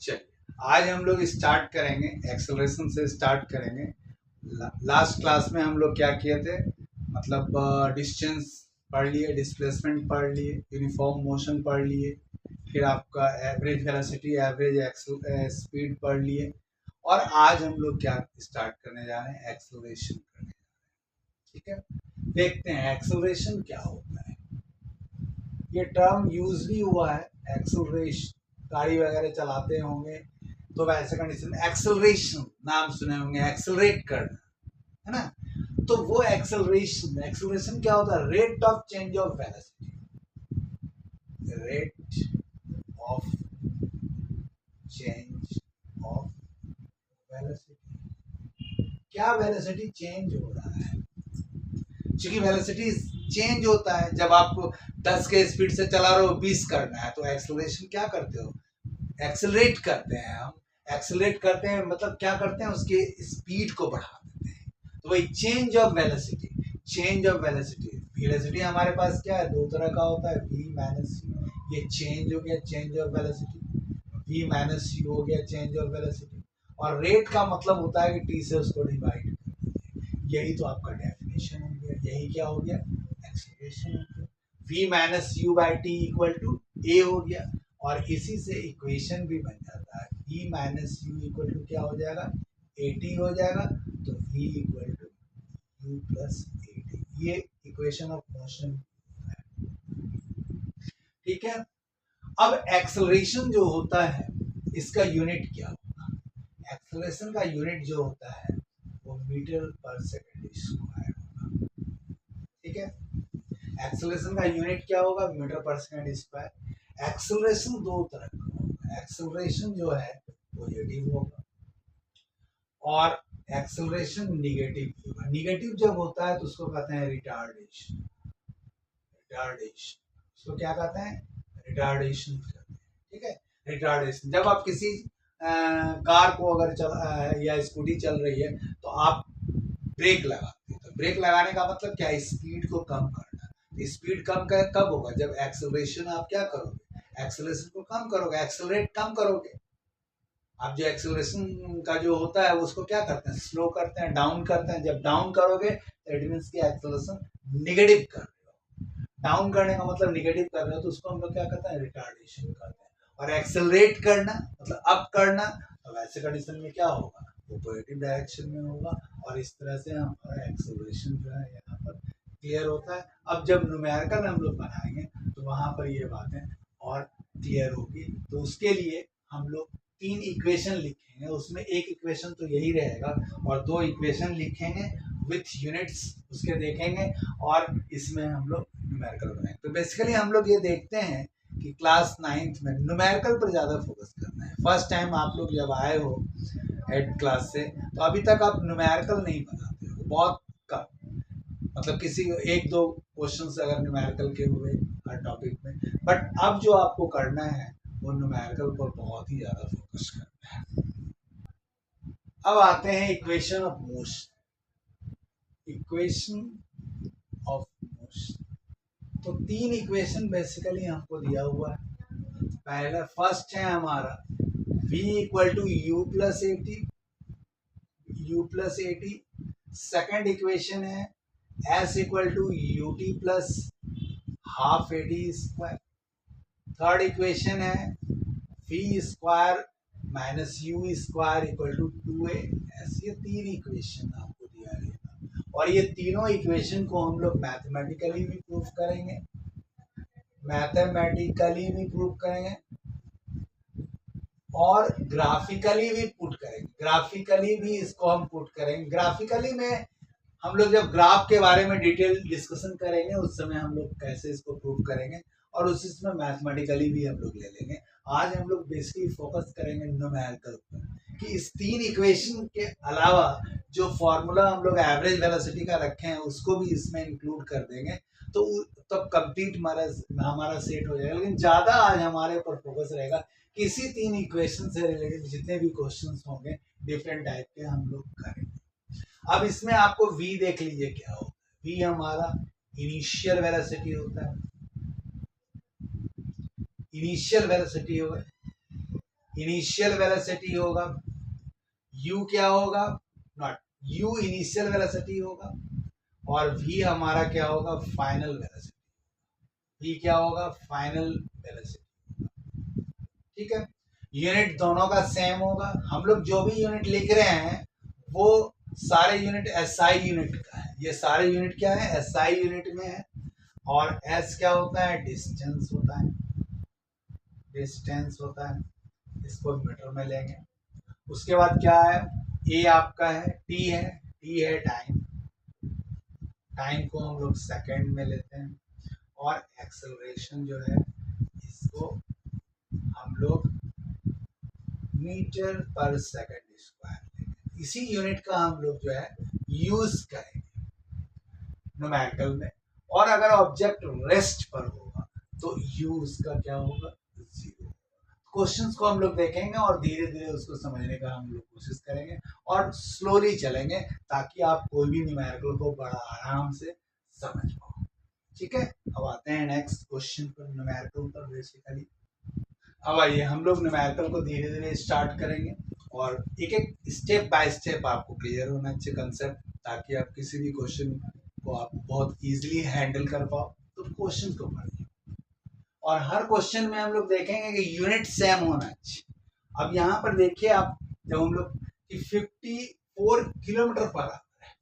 चलिए आज हम लोग स्टार्ट करेंगे, एक्सेलरेशन से स्टार्ट करेंगे। लास्ट क्लास में हम लोग क्या किए थे, मतलब डिस्टेंस पढ़ लिए, डिस्प्लेसमेंट पढ़ लिए, यूनिफॉर्म मोशन पढ़ लिए, फिर आपका एवरेज वेलोसिटी, एवरेज स्पीड पढ़ लिए। और आज हम लोग क्या स्टार्ट करने जा रहे हैं, एक्सेलरेशन करने जा रहे हैं। ठीक है, देखते हैं एक्सेलरेशन क्या होता है। ये टर्म यूज भी हुआ है, एक्सेलरेशन, गाड़ी वगैरह चलाते होंगे तो वैसे कंडीशन में एक्सेलरेशन नाम सुने होंगे, एक्सेलरेट करना, है ना। तो वो एक्सेलरेशन, एक्सेलरेशन क्या होता है, rate of change of velocity, rate of change of velocity. क्या वेलोसिटी चेंज हो रहा है, क्योंकि वेलोसिटी चेंज होता है। जब आप 10 के स्पीड से चला रहे हो, 20 करना है, तो एक्सेलरेशन क्या करते हो, एक्सेलरेट करते हैं। हम एक्सेलरेट करते हैं मतलब क्या करते हैं, उसके स्पीड को बढ़ा देते हैं। तो वही change of velocity, change of velocity. Velocity हमारे पास क्या है, दो तरह का होता है, v माइनस u। ये चेंज हो गया, change of velocity. v minus u हो गया, चेंज ऑफ वेलोसिटी। और रेट का मतलब होता है कि t से उसको डिवाइड कर दीजिए। यही तो आपका डेफिनेशन हो गया, यही क्या हो गया, एक्सेलरेशन हो गया। v minus U by T equal to a हो गया। और इसी से इक्वेशन भी बन जाता है, v minus U equal to क्या हो जाएगा, at हो जाएगा। तो v equal to U plus at, ये इक्वेशन ऑफ मोशन है। ठीक है, अब एक्सेलरेशन जो होता है इसका यूनिट क्या होगा, एक्सेलरेशन का यूनिट जो होता है वो मीटर पर सेकेंड स्क्वायर होगा। ठीक है, एक्सेलरेशन का यूनिट क्या होगा, मीटर पर सेकेंड स्क्वायर। एक्सेलरेशन दो तरह का होगा, एक्सेलरेशन जो है पॉजिटिव होगा और एक्सेलरेशन निगेटिव होगा। निगेटिव जब होता है तो उसको कहते हैं रिटार्डेशन, रिटार्डेशन उसको क्या कहते हैं, रिटार्डेशन कहते हैं। ठीक है, रिटार्डेशन जब आप किसी कार को अगर या स्कूटी चल रही है तो आप ब्रेक लगाते हैं। तो ब्रेक लगाने का मतलब क्या है, स्पीड को कम करना। स्पीड कम कर कब होगा, जब एक्सेलरेशन आप क्या करोगे, एक्सेलरेशन को कम करोगे, एक्सेलरेट कम करोगे। आप जो एक्सेलरेशन का जो होता है उसको क्या करते हैं, स्लो करते हैं, डाउन करते हैं। जब डाउन करोगे तो इट मींस की एक्सेलरेशन निगेटिव कर रहे हो। डाउन करने का मतलब निगेटिव कर रहे हो, तो उसको हम लोग क्या कहते हैं, रिटार्डेशन करते हैं। और एक्सेलरेट करना मतलब अप करना, तो वैसे कंडीशन में क्या होगा, वो पॉजिटिव डायरेक्शन में होगा। और इस तरह से हमारा एक्सेलरेशन जो है यहाँ पर क्लियर होता है। अब जब न्यूमेरिकल हम लोग बनाएंगे तो वहां पर ये बातें और क्लियर होगी। तो उसके लिए हम लोग 3 इक्वेशन लिखेंगे, उसमें एक इक्वेशन तो यही रहेगा और 2 इक्वेशन लिखेंगे विथ यूनिट्स, उसके देखेंगे और इसमें हम लोग न्यूमेरिकल बनाएंगे। तो बेसिकली हम लोग ये देखते हैं कि क्लास 9th में न्यूमेरिकल पर ज़्यादा फोकस करना है। फर्स्ट टाइम आप लोग जब आए हो हेड क्लास से, तो अभी तक आप न्यूमेरिकल नहीं बनाते हो, बहुत कम, मतलब किसी एक दो क्वेश्चन अगर न्यूमेरिकल के हुए हर टॉपिक में। बट अब जो आपको करना है वो न्यूमेरिकल पर बहुत ही ज़्यादा फोकस करना है। अब आते हैं equation of motion, equation of motion. तो 3 इक्वेशन बेसिकली हमको दिया हुआ है। पहला फर्स्ट है हमारा v equal to U plus A T, U plus A T. Second equation है s equal to U T plus half A T square. Third equation है v square minus U square equal to 2a s। ये 3 equation आपको दिया रहेगा और ये तीनों equation को हम लोग मैथमेटिकली भी प्रूफ करेंगे, मैथमेटिकली भी प्रूफ करेंगे और ग्राफिकली भी पुट करेंगे। ग्राफिकली भी इसको हम पुट करेंगे। ग्राफिकली में हम लोग जब ग्राफ के बारे में डिटेल डिस्कशन करेंगे उस समय हम लोग कैसे इसको प्रूव करेंगे और उसी समय मैथमेटिकली भी हम लोग ले लेंगे। आज हम लोग बेसिकली फोकस करेंगे न्यूमेरिकल पर कि इस 3 इक्वेशन के अलावा जो फॉर्मूला हम लोग एवरेज वेलोसिटी का रखे हैं उसको भी इसमें इंक्लूड कर देंगे। तो तब कंप्लीट हमारा सेट हो जाएगा। लेकिन ज़्यादा आज हमारे ऊपर फोकस रहेगा कि इसी 3 इक्वेशन से रिलेटेड जितने भी क्वेश्चंस होंगे डिफरेंट टाइप के हम लोग करेंगे। अब इसमें आपको v देख लीजिए क्या होता है। v हमारा इनिशियल वेलोसिटी होता है, इनिशियल वेलोसिटी होगा। इनिशियल वेलोसिटी होगा, u क्या होगा, नॉट u इनिशियल वेलोसिटी होगा, और v हमारा क्या होगा, फाइनल वेलोसिटी। v क्या होगा, फाइनल वेलोसिटी। ठीक है, यूनिट दोनों का सेम होगा। हम लोग जो भी यूनिट लिख रहे हैं वो सारे यूनिट एसआई यूनिट का है। ये सारे यूनिट क्या है, एसआई यूनिट में है। और एस क्या होता है, डिस्टेंस होता है, डिस्टेंस होता है, इसको मीटर में लेंगे। उसके बाद क्या है, ए आपका है, टी है, टी है टाइम, टाइम को हम लोग सेकंड में लेते हैं। और एक्सेलरेशन जो है इसको हम लोग मीटर पर सेकंड स्क्वायर, इसी यूनिट का हम लोग जो है यूज करेंगे न्यूमेरिकल में। और अगर ऑब्जेक्ट रेस्ट पर होगा तो यू उसका क्या होगा, जीरो। क्वेश्चंस को हम लोग देखेंगे और धीरे धीरे उसको समझने का हम लोग कोशिश करेंगे और स्लोली चलेंगे ताकि आप कोई भी न्यूमेरिकल को बड़ा आराम से समझ पाओ। ठीक है, अब आते हैं नेक्स्ट क्वेश्चन पर, न्यूमेरिकल पर बेसिकली। अब आइए हम लोग न्यूमेरिकल को धीरे धीरे स्टार्ट करेंगे और एक एक स्टेप बाय स्टेप आपको क्लियर होना चाहिए कंसेप्ट, ताकि आप किसी भी क्वेश्चन को आप बहुत इजीली हैंडल कर पाओ। तो क्वेश्चन को पढ़िए और हर क्वेश्चन में हम लोग देखेंगे कि यूनिट सेम होना चाहिए। अब यहाँ पर देखिए आप, जब हम लोग 54 किलोमीटर पर आवर है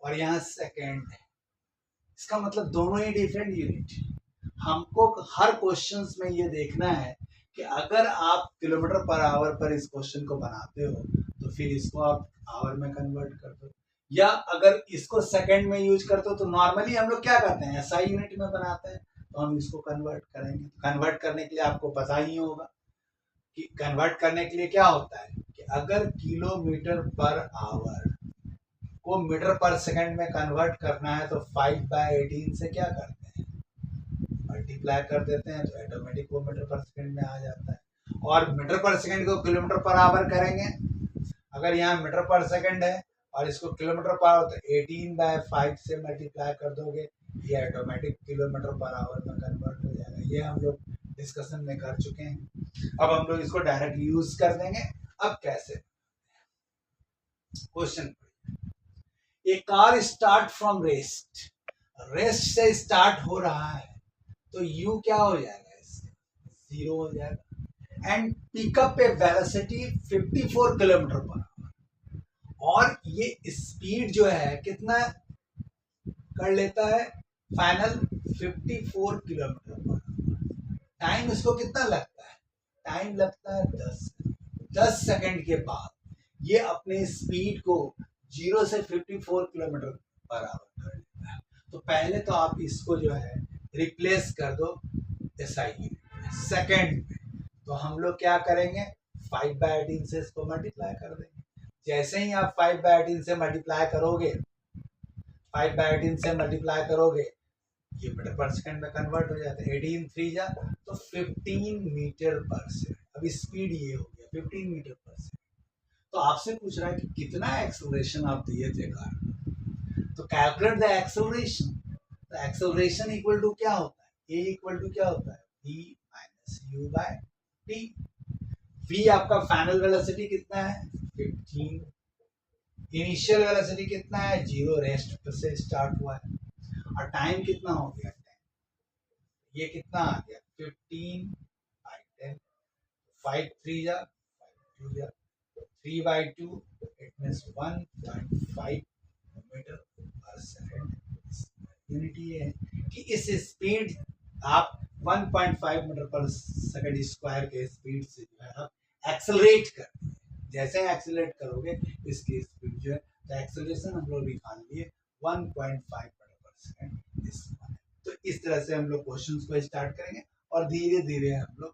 और यहाँ सेकेंड है, इसका मतलब दोनों ही डिफरेंट यूनिट है। हमको हर क्वेश्चंस में ये देखना है कि अगर आप किलोमीटर पर आवर पर इस क्वेश्चन को बनाते हो तो फिर इसको आप आवर में कन्वर्ट कर दो, या अगर इसको सेकंड में यूज करते हो तो नॉर्मली हम लोग क्या करते हैं, एसआई यूनिट में बनाते हैं, तो हम इसको कन्वर्ट करेंगे। कन्वर्ट करने के लिए आपको पता ही होगा कि कन्वर्ट करने के लिए क्या होता है कि अगर किलोमीटर पर आवर को मीटर पर सेकंड में कन्वर्ट करना है तो 5/18 से क्या करते हैं, मल्टीप्लाई कर देते हैं, तो ऑटोमेटिक वो मीटर पर सेकंड में आ जाता है। और मीटर पर सेकंड को किलोमीटर पर आवर करेंगे, अगर यहाँ मीटर पर सेकंड है और इसको किलोमीटर पर आवर, तो 18/5 से मल्टीप्लाई कर दोगे, ये ऑटोमेटिक किलोमीटर पर आवर में कन्वर्ट हो जाएगा। ये हम लोग डिस्कशन में कर चुके हैं। अब हम लोग इसको डायरेक्ट यूज कर देंगे। अब कैसे, question, A car start from rest, rest से स्टार्ट हो रहा है तो यू क्या हो जाएगा, इससे जीरो हो जाएगा। And pickup A velocity 54 kilometre per hour, और ये स्पीड जो है कितना कर लेता है, final 54 kilometre per hour. Time इसको कितना लगता है, टाइम लगता है 10 सेकंड के बाद ये अपने स्पीड को 0 से 54 किलोमीटर पर आवर कर लेता है। तो पहले तो आप इसको जो है रिप्लेस कर दो एसआई सेकंड में, तो हम लोग क्या करेंगे, 5/18 से इसको मल्टीप्लाई कर देंगे। जैसे ही आप 5/18 से मल्टीप्लाई करोगे, 5/18 से मल्टीप्लाई करोगे, ये मीटर पर सेकंड में कन्वर्ट हो जाता है। 18 3 जा तो 15 मीटर पर सेकंड। अब स्पीड ये हो गया 15 मीटर पर सेकंड। तो आपसे पूछ रहा है कि कितना एक्सेलरेशन आप दिए थे कार, तो कैलकुलेट द एक्सेलरेशन। तो एक्सेलरेशन इक्वल टू क्या होता है, ए इक्वल टू क्या होता है, v minus U by T. v आपका फाइनल वेलोसिटी कितना है, 15, इनिशियल वेलोसिटी कितना है, 0, रेस्ट से स्टार्ट हुआ है, और टाइम कितना हो गया, ये कितना आ गया 15/10, 5 3 जा 5 2 जा 3/2, इट मींस 1.5 मीटर पर सेकंड। यूनिट ये है कि इस स्पीड आप 1.5 मीटर पर सेकंड स्क्वायर के स्पीड से जो है आप एक्सेलरेट करते हैं। जैसे एक्सेलरेट करोगे इसकी स्पीड जो है, तो एक्सेलरेशन हम लोग निकाल लिए 1.5 मीटर पर सेकंड। तो इस तरह से हम लोग क्वेश्चंस को स्टार्ट करेंगे और धीरे धीरे हम लोग,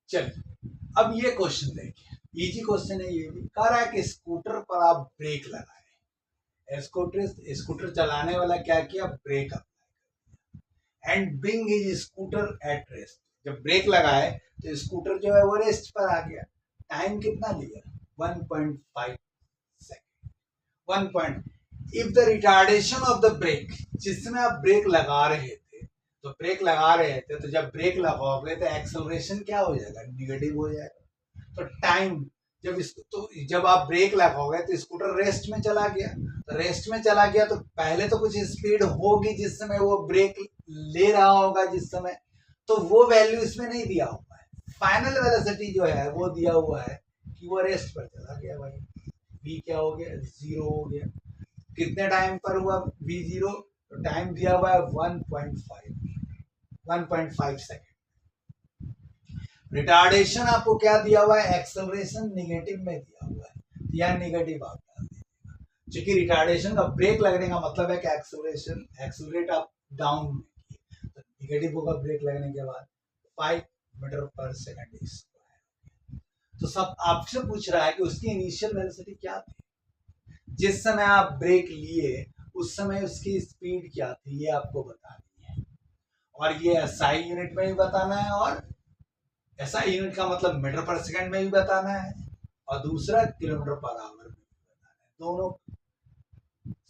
चलिए अब ये क्वेश्चन देखिए, इजी क्वेश्चन है ये भी। कह रहा है कि स्कूटर पर आप ब्रेक लगाए, स्कूटर चलाने वाला क्या किया, break apply and bring his scooter at rest. जब ब्रेक लगाए तो स्कूटर जो है वो रेस्ट पर आ गया। टाइम कितना लिया, 1.5 second. 1 if the retardation of the brake, जिसमें आप ब्रेक लगा रहे थे तो ब्रेक लगा रहे थे, तो जब ब्रेक लगाओगे तो एक्सेलरेशन क्या हो जाएगा, निगेटिव हो जाएगा। तो टाइम जब इसको, तो जब आप ब्रेक लगाओगे तो स्कूटर रेस्ट में चला गया, तो रेस्ट में चला गया तो पहले तो कुछ स्पीड होगी जिस समय वो ब्रेक ले रहा होगा, जिस समय, तो वो वैल्यू इसमें नहीं दिया हुआ है। फाइनल वेलोसिटी जो है वो दिया हुआ है कि वो रेस्ट पर चला गया भाई, v क्या हो गया, 0 हो गया। कितने टाइम पर हुआ v0, तो टाइम दिया हुआ है 1.5 सेकेंड। रिटार्डेशन आपको क्या दिया हुआ है, एक्सेलरेशन निगेटिव में दिया हुआ है, या निगेटिव आप डाल दीजिएगा, क्योंकि रिटार्डेशन का ब्रेक लगने का मतलब है कि एक्सेलरेशन, एक्सेलरेट आप डाउन में किए, तो निगेटिव होगा ब्रेक लगने के बाद 5 मीटर पर सेकंड स्क्वायर। तो सब आपसे पूछ रहा है कि उसकी इनिशियल वेलोसिटी क्या थी, जिस समय आप ब्रेक लिए उस समय उसकी स्पीड क्या थी, ये आपको बतानी है। और ये एसआई यूनिट में भी बताना है, और एसआई यूनिट का मतलब मीटर पर सेकंड में भी बताना है, और दूसरा किलोमीटर पर आवर में भी बताना है। दोनों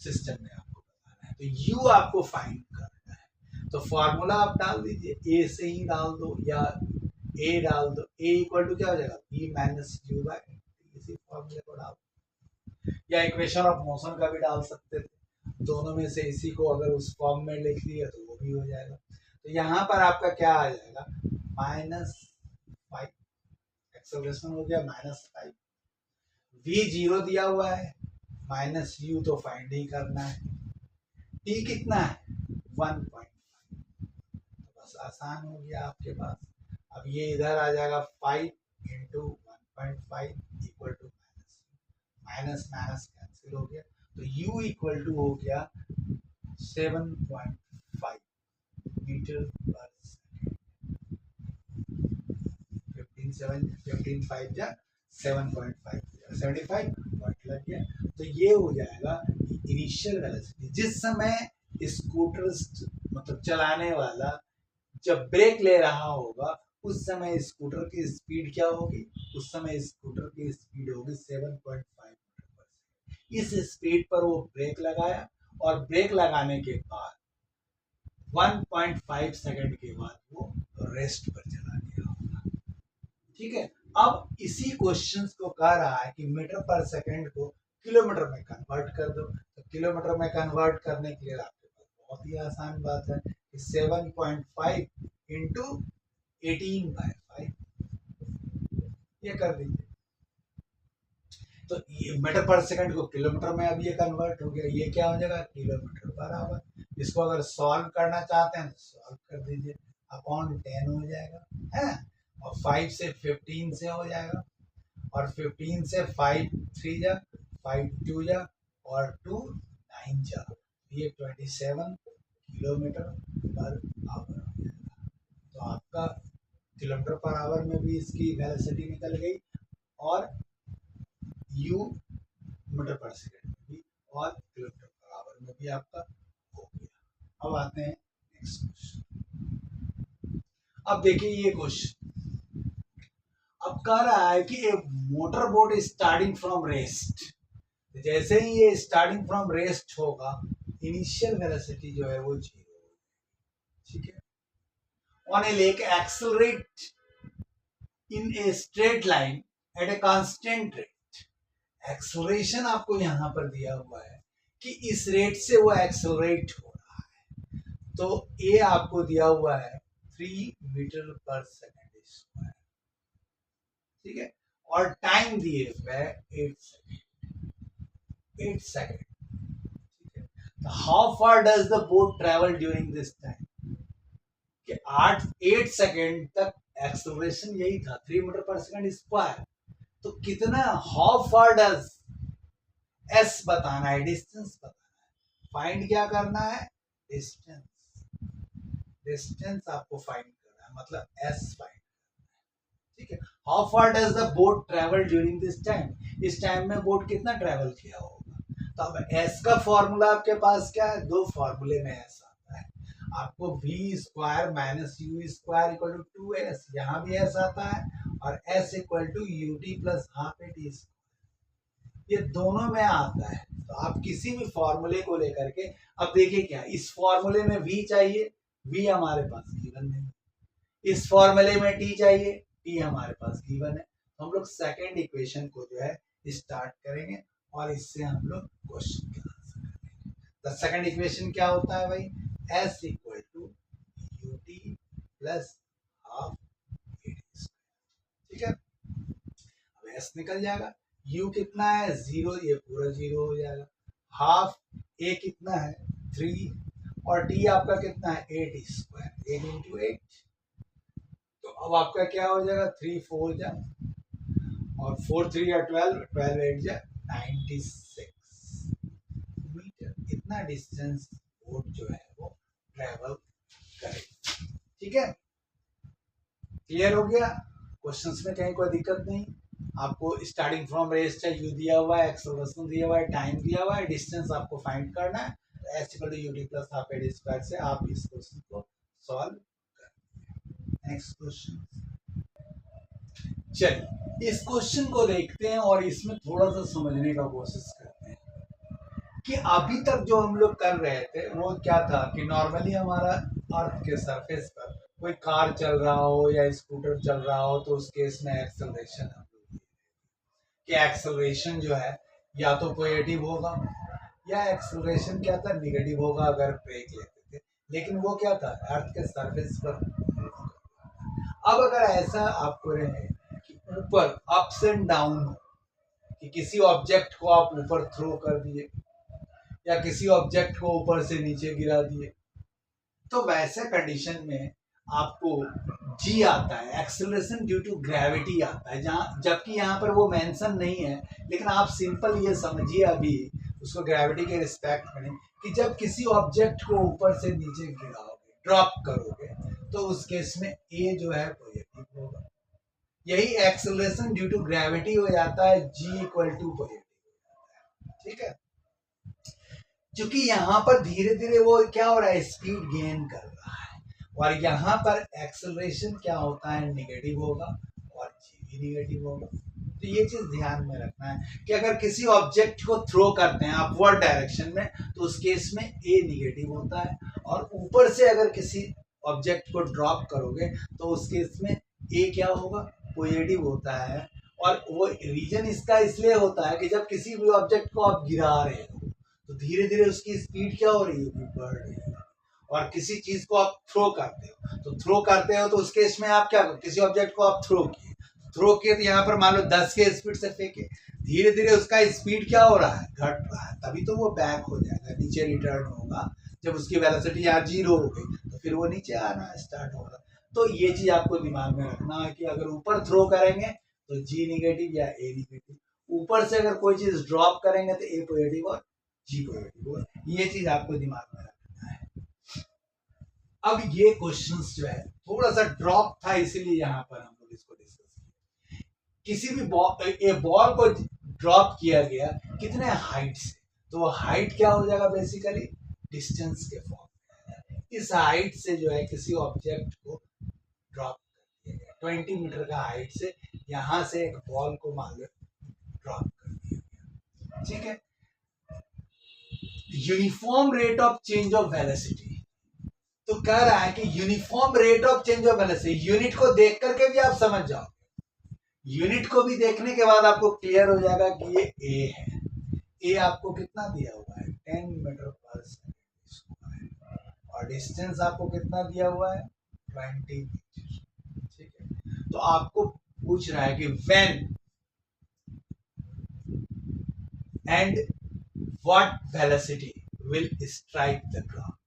सिस्टम में आपको बताना है। तो यू आपको फाइंड करना है, तो फॉर्मूला आप डाल दीजिए, ए से ही डाल दो या ए डाल दो, ए इक्वल टू क्या हो जाएगा, बी माइनस यू बाय, इसी फॉर्मूले को डाल, या इक्वेशन ऑफ मोशन का भी डाल सकते थे, दोनों में से इसी को अगर उस फॉर्म में लिख लिया तो वो भी हो जाएगा। तो यहाँ पर आपका क्या आ जाएगा, -5, एक्सेलरेशन हो गया -5, v0 दिया हुआ है, माइनस यू तो फाइंड ही करना है, टी कितना है 1.5, तो बस आसान हो गया आपके पास। अब ये इधर आ जाएगा 5 × 1.5 equal to minus minus cancel हो गया, तो u इक्वल टू हो गया 7.5 मीटर पर सेकेंड। 15 5 जा 7.5 75 पॉइंट लग गया। तो ये हो जाएगा इनिशियल वेलोसिटी, जिस समय स्कूटर मतलब चलाने वाला जब ब्रेक ले रहा होगा उस समय स्कूटर की स्पीड क्या होगी, उस समय स्कूटर की स्पीड होगी 7.5 मीटर पर सेकेंड। इस स्पीड पर वो ब्रेक लगाया, और ब्रेक लगाने के बाद 1.5 सेकेंड के बाद वो रेस्ट पर चला गया होगा। ठीक है, अब इसी क्वेश्चन को कह रहा है कि मीटर पर सेकेंड को किलोमीटर में कन्वर्ट कर दो, तो किलोमीटर में कन्वर्ट करने के लिए आपके पास बहुत ही आसान बात है कि 7.5 इंटू 18/5 ये कर दीजिए। तो ये मीटर पर सेकंड को किलोमीटर में अब ये कन्वर्ट हो गया, ये क्या हो जाएगा, किलोमीटर पर आवर। इसको अगर सॉल्व करना चाहते हैं तो सॉल्व कर दीजिए, अपॉन 10 हो जाएगा, है ना, और 5 से 15 से हो जाएगा, और 15 से 5 3 जा 5 2 जा और 2 9 जा, ये 27 किलोमीटर पर आवर हो जाएगा। तो आपका किलोमीटर पर आवर में भी इसकी वेलोसिटी निकल गई, और यू मीटर पर सेकेंड में भी, और किलोमीटर पर आवर में भी आपका हो गया। अब आते हैं नेक्स्ट क्वेश्चन। अब देखिए ये क्वेश्चन अब कह रहा है कि a motor boat starting from rest, जैसे ही ये स्टार्टिंग फ्रॉम रेस्ट होगा इनिशियल वेलोसिटी जो है वो 0 होगी। ठीक है, on a lake accelerate in a straight line at a constant rate. Acceleration आपको यहां पर दिया हुआ है कि इस रेट से वो एक्सेलरेट हो रहा है, तो ए आपको दिया हुआ है 3 मीटर पर सेकेंड स्क्वायर। ठीक है, और टाइम दिए हुए है 8 सेकेंड। ठीक है, तो how far does the boat travel during this time, कि 8 सेकेंड तक एक्सेलरेशन यही था 3 मीटर पर सेकेंड स्क्वायर, तो कितना, हाउ फार डज, एस बताना है, डिस्टेंस बताना है, फाइंड क्या करना है, डिस्टेंस, डिस्टेंस आपको फाइंड करना है, मतलब एस फाइंड करना है। ठीक है, how far does the boat travel during this time, इस टाइम में बोट कितना ट्रेवल किया होगा। तो अब एस का फॉर्मूला आपके पास क्या है, दो फॉर्मूले में एस आता है आपको, v square minus U square equal to 2s, यहाँ भी एस आता है, और s equal to U T plus half A T, ये दोनों में आता है। तो आप किसी भी फॉर्मूले को लेकर के, अब देखिए क्या, इस फॉर्मूले में v चाहिए v हमारे पास गिवन नहीं, इस फॉर्मूले में t चाहिए, t हमारे पास गिवन है। तो हम लोग सेकेंड इक्वेशन को जो है स्टार्ट करेंगे और इससे हम लोग क्वेश्चन के आंसर करेंगे। तो सेकेंड इक्वेशन क्या होता है भाई, s equal to ut plus half AD square, ठीक है। अब s निकल जाएगा, u कितना है 0, ये पूरा 0 हो जाएगा, हाफ a कितना है 3 और t आपका कितना है 8 स्क्वायर, 8 इंटू 8। तो अब आपका क्या हो जाएगा 3 4 जा और 4 3 या 12, 12 8 जा 96 मीटर, इतना डिस्टेंस बोट जो है वो ट्रेवल करेगा, ठीक है। क्लियर हो गया, क्वेश्चंस में कहीं कोई दिक्कत नहीं। आपको स्टार्टिंग फ्रॉम रेस्ट है, यू दिया हुआ है, एक्सेलरेशन दिया हुआ है, टाइम दिया हुआ है, डिस्टेंस आपको फाइंड करना है। तो H equal to UT plus half AD square से आप इस क्वेश्चन को सॉल्व करेंगे। नेक्स्ट क्वेश्चन, चलिए इस क्वेश्चन को देखते हैं और इसमें थोड़ा सा समझने का कोशिश करते हैं कि अभी तक जो हम लोग कर रहे थे वो क्या था कि नॉर्मली हमारा अर्थ के सरफेस पर कोई कार चल रहा हो या स्कूटर चल रहा हो तो उस केस में एक्सेलरेशन कि एक्सेलरेशन जो है या तो पॉजिटिव होगा या एक्सेलरेशन क्या था नेगेटिव होगा अगर ब्रेक लेते थे, लेकिन वो क्या था अर्थ के सरफेस पर। अब अगर ऐसा आपको रहे कि ऊपर अप्स एंड डाउन हो, कि किसी ऑब्जेक्ट को आप ऊपर थ्रो कर दिए या किसी ऑब्जेक्ट को ऊपर से नीचे गिरा दिए, तो वैसे कंडीशन में आपको जी आता है, एक्सेलरेशन ड्यू टू ग्रेविटी आता है, जहाँ जबकि यहाँ पर वो मेंशन नहीं है, लेकिन आप सिंपल ये समझिए अभी उसको ग्रेविटी के रिस्पेक्ट में कि जब किसी ऑब्जेक्ट को ऊपर से नीचे गिराओगे, ड्रॉप करोगे, तो उस केस में ए जो है पॉजिटिव होगा। यही एक्सेलरेशन ड्यू टू ग्रेविटी हो जाता है, जी इक्वल टू पॉजिटिव, ठीक है। क्योंकि यहाँ पर धीरे धीरे वो क्या हो रहा है, स्पीड गेन कर रहा है, और यहाँ पर एक्सेलरेशन क्या होता है, नेगेटिव होगा और जी भी नेगेटिव होगा। तो ये चीज ध्यान में रखना है कि अगर किसी ऑब्जेक्ट को थ्रो करते हैं अपवर्ड डायरेक्शन में तो उस केस में ए नेगेटिव होता है, और ऊपर से अगर किसी ऑब्जेक्ट को ड्रॉप करोगे तो उस केस में ए क्या होगा, पॉजिटिव होता है। और वो रीजन इसका इसलिए होता है कि जब किसी भी ऑब्जेक्ट को आप गिरा रहे हो तो धीरे धीरे उसकी स्पीड क्या हो रही है, बढ़ रही है। और किसी चीज को आप थ्रो करते हो तो उस केस में आप क्या, किसी ऑब्जेक्ट को आप थ्रो किए तो यहाँ पर मान लो 10 के स्पीड से फेंके, धीरे धीरे उसका स्पीड क्या हो रहा है, घट रहा है, तभी तो वो बैक हो जाएगा, नीचे रिटर्न होगा। जब उसकी वेलोसिटी यार 0 हो गई तो फिर वो नीचे आना स्टार्ट होगा। तो ये चीज आपको दिमाग में रखना है कि अगर ऊपर थ्रो करेंगे तो जी नेगेटिव या ए नेगेटिव, ऊपर से अगर कोई चीज ड्रॉप करेंगे तो ए पॉजिटिव और जी पॉजिटिव, ये चीज आपको दिमाग में रखना है। अब ये क्वेश्चंस जो है थोड़ा सा ड्रॉप था, इसीलिए यहाँ पर हम लोग इसको डिस्कस किए। किसी भी बॉल को ड्रॉप किया गया कितने हाइट से, तो वो हाइट क्या हो जाएगा, बेसिकली डिस्टेंस के फॉर्म में। इस हाइट से जो है किसी ऑब्जेक्ट को ड्रॉप कर दिया गया 20 मीटर का हाइट से, यहाँ से एक बॉल को मान लो ड्रॉप कर दिया गया, ठीक है। Uniform rate of change of velocity, तो कह रहा है कि uniform rate of change of velocity, unit को देख करके भी आप समझ जाओ, यूनिट को भी देखने के बाद आपको क्लियर हो जाएगा कि ये ए है। ए आपको कितना दिया हुआ है 10 मीटर पर सेकेंड, और डिस्टेंस आपको कितना दिया हुआ है 20 मीटर, ठीक है। तो आपको पूछ रहा है कि when and what velocity will strike the ground,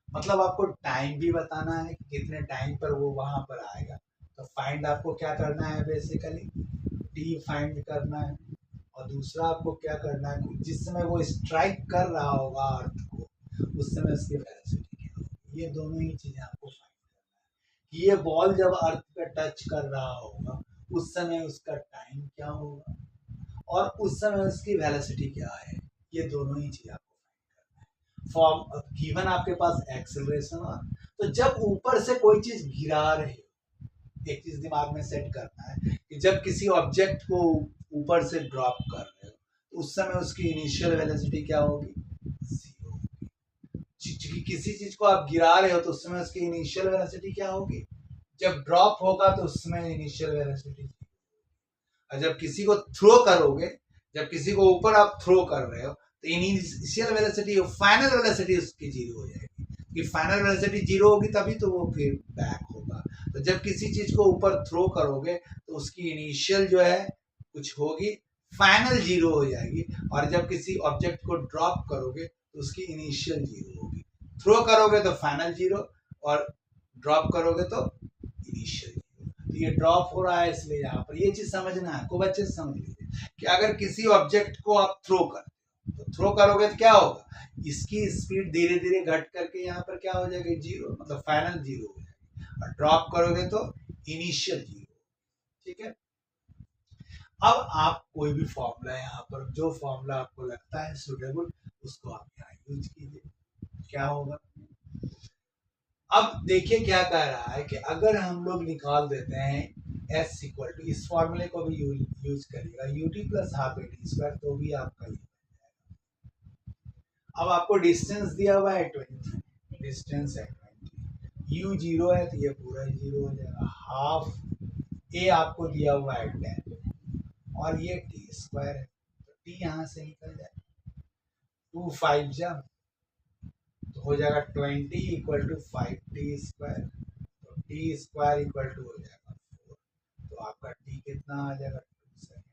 मतलब आपको टाइम भी बताना है कि कितने टाइम पर वो वहां पर आएगा। तो फाइंड आपको क्या करना है, बेसिकली टी फाइंड करना है, और दूसरा आपको क्या करना है, जिस समय वो स्ट्राइक कर रहा होगा अर्थ को उस समय उसकी वेलोसिटी क्या होगी। ये दोनों ही चीजें आपको फाइंड करना है। ये बॉल जब अर्थ पे टच कर रहा होगा उस समय उसका टाइम क्या होगा और उस समय उसकी वेलोसिटी क्या है, ये दोनों ही चीज आपको फाइंड करना है। फॉर्म गिवन आपके पास एक्सेलरेशन, तो जब ऊपर से कोई चीज गिरा रहे हो, एक चीज दिमाग में सेट करना है कि जब किसी ऑब्जेक्ट को ऊपर से ड्रॉप कर रहे हो तो उस समय उसकी इनिशियल वेलोसिटी क्या होगी, किसी चीज को आप गिरा रहे हो तो उस समय उसकी इनिशियल वेलोसिटी क्या होगी, जब ड्रॉप होगा तो उस समय इनिशियल वेलोसिटी, और जब किसी को थ्रो करोगे, जब किसी को ऊपर आप थ्रो कर रहे हो तो इनिशियल वेलोसिटी, फाइनल वेलोसिटी उसकी जीरो हो जाएगी, कि फाइनल वेलोसिटी जीरो होगी तभी तो वो फिर बैक होगा। तो जब किसी चीज को ऊपर थ्रो करोगे तो उसकी इनिशियल जो है कुछ होगी, फाइनल जीरो हो जाएगी, और जब किसी ऑब्जेक्ट को ड्रॉप करोगे तो उसकी इनिशियल जीरो होगी। थ्रो करोगे तो फाइनल जीरो, और ड्रॉप करोगे तो इनिशियल जीरो। तो ये ड्रॉप हो रहा है, इसलिए यहाँ पर ये चीज समझना है, खूब अच्छे से समझ लीजिए कि अगर किसी ऑब्जेक्ट को आप थ्रो कर, तो थ्रो करोगे तो क्या होगा, इसकी स्पीड धीरे धीरे घट करके यहाँ पर क्या हो जाएगी, जीरो, मतलब फाइनल जीरो हो जाएगी, और ड्रॉप करोगे तो इनिशियल जीरो। ठीक है, अब आप कोई भी फॉर्मूला यहाँ पर, जो फॉर्मूला आपको लगता है सुटेबल, उसको आप यहाँ यूज कीजिए, क्या होगा। अब देखिए क्या कह रहा है कि अगर हम लोग निकाल देते हैं s इक्वल टू, इस फॉर्मूले को भी यूज करिएगा, ut plus half A T square, तो भी आपका ये। अब आपको डिस्टेंस दिया हुआ है 20, डिस्टेंस है 20, u जीरो है तो ये पूरा ही जीरो हो जाएगा, हाफ a आपको दिया हुआ है 10, और ये टी स्क्वायर है, तो टी यहाँ से निकल जाए, 2 5 जा तो हो जाएगा 20 इक्वल टू 5 टी स्क्वायर, तो टी स्क्वायर इक्वल टू हो जाएगा 4, तो आपका टी कितना आ जाएगा, 2 सेकेंड,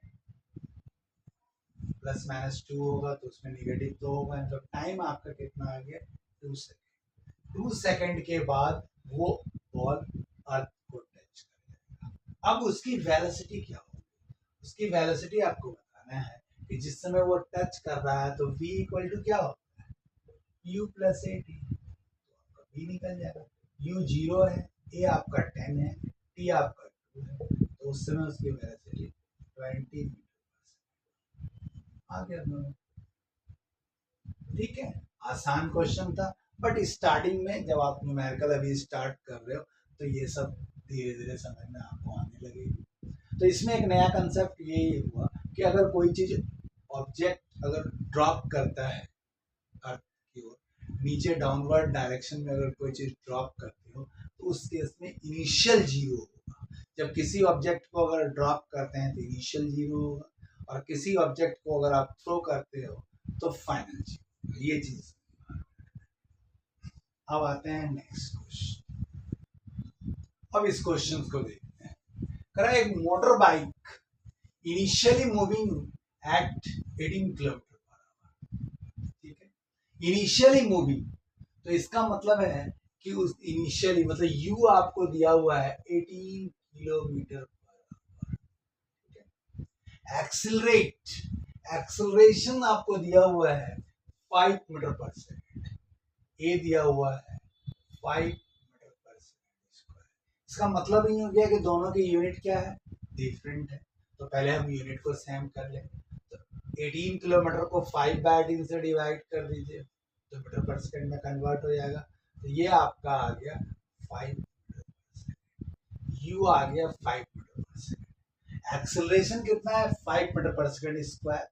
प्लस माइनस 2 होगा तो उसमें निगेटिव तो होगा, मतलब टाइम आपका कितना आ गया, 2 सेकेंड। 2 सेकेंड के बाद वो बॉल अर्थ को टच करेगा। अब उसकी वेलोसिटी क्या होगी, उसकी वेलोसिटी आपको बताना है कि जिस समय वो टच कर रहा है तो v इक्वल टू क्या होता है, u प्लस ए टी, तो v निकल जाएगा, u जीरो है, a आपका 10 है, t आपका 2 है, तो उस समय उसकी वेलोसिटी 20 मीटर आ गया। ठीक है, आसान क्वेश्चन था, बट स्टार्टिंग में जब आप न्यूमेरिकल अभी स्टार्ट कर रहे हो तो ये सब धीरे धीरे समझ में आपको आने लगेगी। तो इसमें एक नया कंसेप्ट ये हुआ कि अगर कोई चीज, ऑब्जेक्ट अगर ड्रॉप करता है अर्थ की ओर, नीचे डाउनवर्ड डायरेक्शन में अगर कोई चीज ड्रॉप करते हो तो उस केस में इनिशियल जीरो होगा। जब किसी ऑब्जेक्ट को अगर ड्रॉप करते हैं तो इनिशियल जीरो होगा, और किसी ऑब्जेक्ट को अगर आप थ्रो करते हो तो फाइनल जीरो, ये चीज। अब आते हैं नेक्स्ट क्वेश्चन। अब इस क्वेश्चन को देखते हैं, करा एक motor bike initially moving at 18 kilometre per hour, ठीक है, इनिशियली मूविंग, तो इसका मतलब है कि उस इनिशियली मतलब u आपको दिया हुआ है 18 किलोमीटर पर आवर, ठीक है। एक्सिलरेट, एक्सिलरेशन आपको दिया हुआ है 5 मीटर पर सेकेंड, ए दिया हुआ है 5 मीटर पर सेकेंड स्क्वायर। इसका मतलब ये हो गया कि दोनों की यूनिट क्या है, डिफरेंट है। तो पहले हम यूनिट को सेम कर ले, तो 18 किलोमीटर को 5/18 से डिवाइड कर दीजिए तो मीटर पर सेकेंड में कन्वर्ट हो जाएगा, तो ये आपका आ गया 5 मीटर पर सेकेंड, यू आ गया 5 मीटर पर सेकेंड। एक्सेलरेशन कितना है, 5 मीटर पर second square,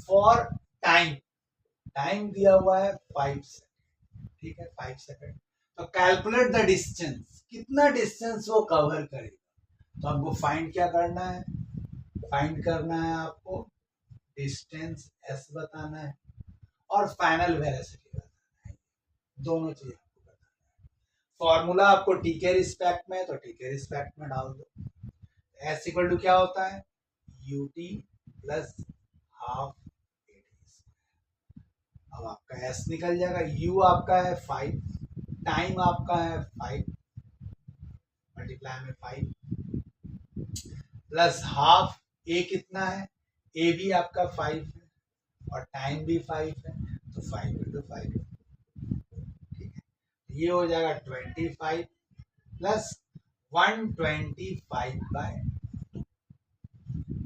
for time, time दिया हुआ है 5 सेकेंड, ठीक है, 5 सेकेंड। तो कैलकुलेट द डिस्टेंस, कितना डिस्टेंस वो कवर करेगा, तो आपको फाइंड क्या करना है, फाइंड करना है आपको डिस्टेंस s बताना है और फाइनल वेलोसिटी बताना है, दोनों चीज आपको बताना है। फॉर्मूला आपको टी के रिस्पेक्ट में, तो टी के रिस्पेक्ट में डाल दो, s इक्वल टू क्या होता है, ut प्लस हाफ, अब आपका s निकल जाएगा, u आपका है 5, टाइम आपका है 5 मल्टीप्लाई में 5 प्लस हाफ, a कितना है, a भी आपका 5 है और टाइम भी 5 है, तो 5 इंटू 5, ठीक है, ये हो जाएगा 25 प्लस 125/2,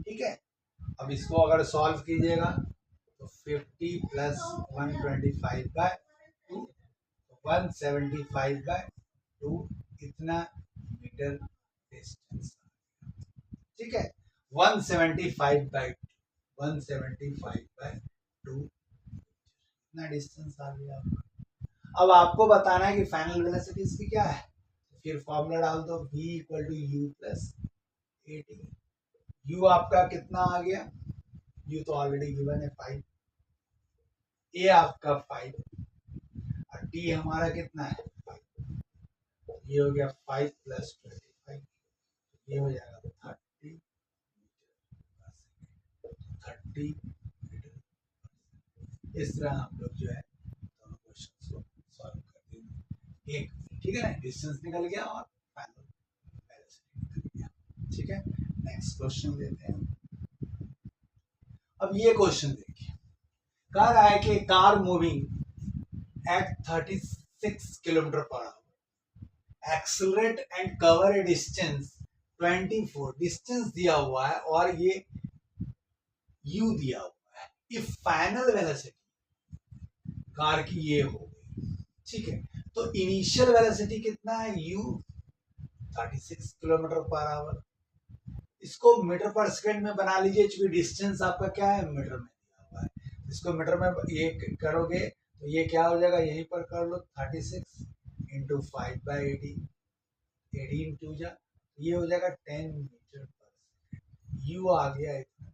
ठीक है। अब इसको अगर सॉल्व कीजिएगा तो 50 प्लस 125/2, 175/2, इतना मीटर डिस्टेंस, ठीक है, 175/2, 175/2 इतना डिस्टेंस आ गया। अब आपको बताना है कि फाइनल वेलोसिटी इसकी क्या है, फिर फॉर्मूला डाल दो v equal to U plus A T. U आपका कितना आ गया, यू तो ऑलरेडी गिवन है 5, ए आपका 5 और टी हमारा कितना है 5, ये हो गया 5 प्लस 25, ये हो जाएगा 30 मीटर। इस तरह हम लोग जो है दोनों क्वेश्चन को सॉल्व कर देंगे। एक ठीक है ना, डिस्टेंस निकल गया और फाइनल वेलोसिटी निकल गया। ठीक है, नेक्स्ट क्वेश्चन लेते हैं। अब ये क्वेश्चन देखिए, कह रहा है कि car moving at 36 kilometre per hour accelerate and cover A distance 24, distance दिया हुआ है और ये u दिया हुआ है। इफ फाइनल वेलोसिटी कार की ये हो गई, ठीक है, तो इनिशियल वेलोसिटी कितना है u 36 किलोमीटर पर आवर। इसको मीटर पर सेकंड में बना लीजिए, क्योंकि डिस्टेंस आपका क्या है मीटर में दिया हुआ है। इसको मीटर में ये करोगे तो ये क्या हो जाएगा, यहीं पर कर लो 36 इंटू 5/18, 18 टू जा, ये हो जाएगा 10 मीटर पर सेकंड। यू आ गया इतना।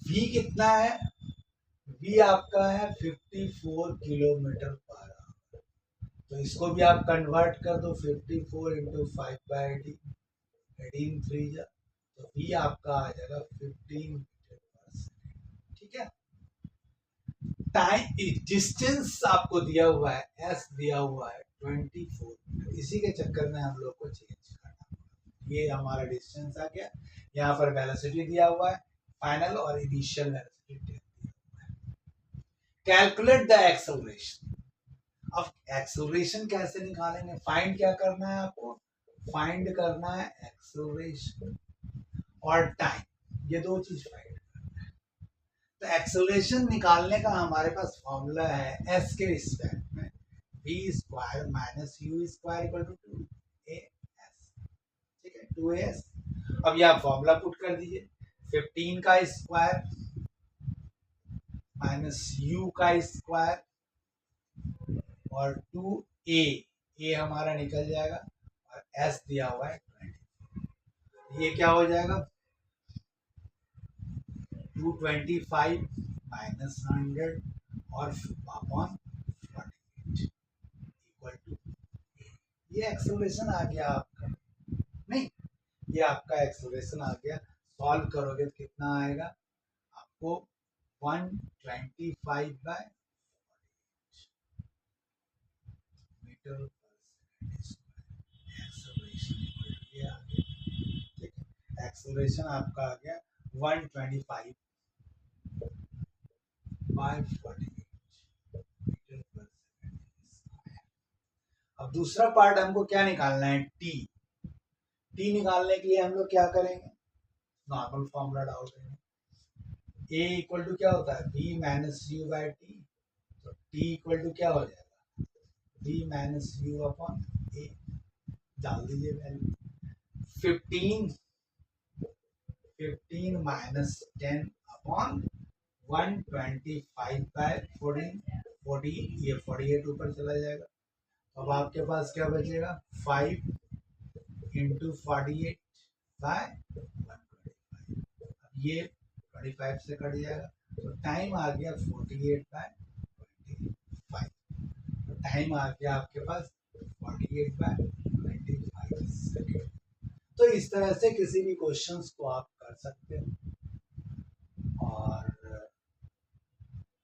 v कितना है, v आपका है 54 किलोमीटर पर आवर। तो इसको भी आप कन्वर्ट कर दो, 54 इंटू 5/18, 18 3 जा, तो v आपका आ जाएगा 15 मीटर पर सेकंड। ठीक है, टाइम डिस्टेंस आपको दिया हुआ है, s दिया हुआ है 24 मीटर, इसी के चक्कर में हम लोग को चेंज करना। ये हमारा डिस्टेंस आ गया, यहाँ पर वेलोसिटी दिया हुआ है फाइनल और इनिशियल वेलोसिटी दिया हुआ है। Calculate the acceleration. अब एक्सेलरेशन कैसे निकालेंगे, फाइंड क्या करना है आपको, फाइंड करना है एक्सेलरेशन और टाइम, ये दो चीज फाइंड करना है। तो एक्सेलरेशन निकालने का हमारे पास फॉर्मूला है s के रिस्पेक्ट में v square minus U square equal to 2as, ठीक है 2as। अब यह फॉर्मूला पुट कर दीजिए, 15 का स्क्वायर माइनस u का स्क्वायर और 2a, a हमारा निकल जाएगा और s दिया हुआ है 20, ये क्या हो जाएगा 225 माइनस 100 और अपॉन 48 इक्वल टू, ये एक्सेलरेशन आ गया आपका, नहीं ये आपका एक्सेलरेशन आ गया। सॉल्व करोगे तो कितना आएगा आपको 125 बाय मीटर पर सेकंड एक्सेलरेशन ये आ गया। ठीक है, एक्सेलरेशन आपका आ गया 125 बाय 48 मीटर पर सेकंड। अब दूसरा पार्ट हमको क्या निकालना है, टी निकालने के लिए हम लोग क्या करेंगे, नॉर्मल फॉर्मूला डाल देंगे। a इक्वल टू क्या होता है v minus U by T, तो t इक्वल टू क्या हो जाएगा v minus you upon a, डाल दीजिए वैल्यू। 15 माइनस 10 अपॉन 125 बाय 40, ये 48 ऊपर चला जाएगा। अब आपके पास क्या बचेगा 5 इंटू 48 बाय 125, अब ये 25 से कट जाएगा, तो टाइम आ गया 48 बाय 25, तो टाइम आ गया आपके पास 48 बाय 25 सेकेंड। तो इस तरह से किसी भी क्वेश्चंस को आप कर सकते हो, और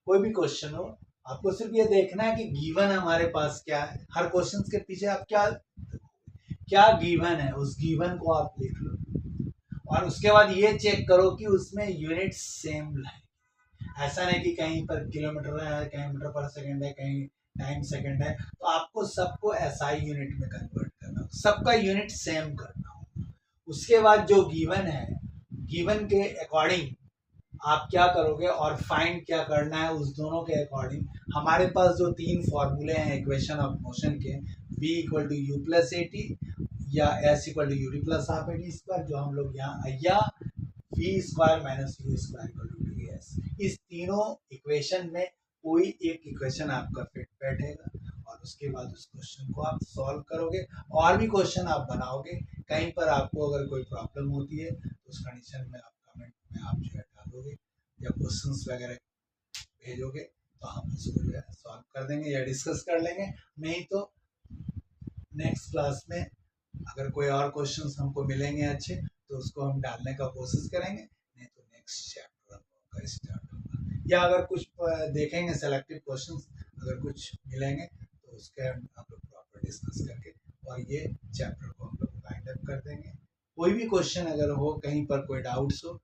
कोई भी क्वेश्चन हो आपको सिर्फ ये देखना है कि गिवन हमारे पास क्या है। हर क्वेश्चन के पीछे आप क्या गिवन है, उस गिवन को आप लिख लो और उसके बाद ये चेक करो कि उसमें यूनिट सेम है। ऐसा नहीं कि कहीं पर किलोमीटर है, कहीं मीटर पर सेकंड है, कहीं टाइम सेकंड है, तो आपको सबको एसआई यूनिट में कन्वर्ट करना हो, सबका यूनिट सेम करना हो। उसके बाद जो गिवन है, गिवन के अकॉर्डिंग आप क्या करोगे और फाइंड क्या करना है, उस दोनों के अकॉर्डिंग हमारे पास जो तीन फॉर्मूले हैं इक्वेशन ऑफ मोशन के, v equal to U plus A T या s equal to U T plus half A T square, जो हम लोग यहाँ, या v square minus U square equal to D S, इस तीनों इक्वेशन में कोई एक इक्वेशन आपका फिट बैठेगा और उसके बाद उस क्वेश्चन को आप सॉल्व करोगे और भी क्वेश्चन आप बनाओगे। कहीं पर आपको अगर कोई प्रॉब्लम होती है तो उस कंडीशन में आप कमेंट में आप जो है डालोगे या क्वेश्चंस वगैरह भेजोगे तो हम उसको जो है सॉल्व कर देंगे या डिस्कस कर लेंगे। नहीं तो नेक्स्ट क्लास में अगर कोई और क्वेश्चंस हमको मिलेंगे अच्छे तो उसको हम डालने का कोशिश करेंगे, नहीं तो नेक्स्ट चैप्टर का स्टार्ट होगा। या अगर कुछ देखेंगे सेलेक्टिव क्वेश्चंस अगर कुछ मिलेंगे तो उसके हम लोग प्रॉपर डिस्कस करके और ये चैप्टर को हम लोग वाइंड अप कर देंगे। कोई भी क्वेश्चन अगर हो, कहीं पर कोई डाउट्स हो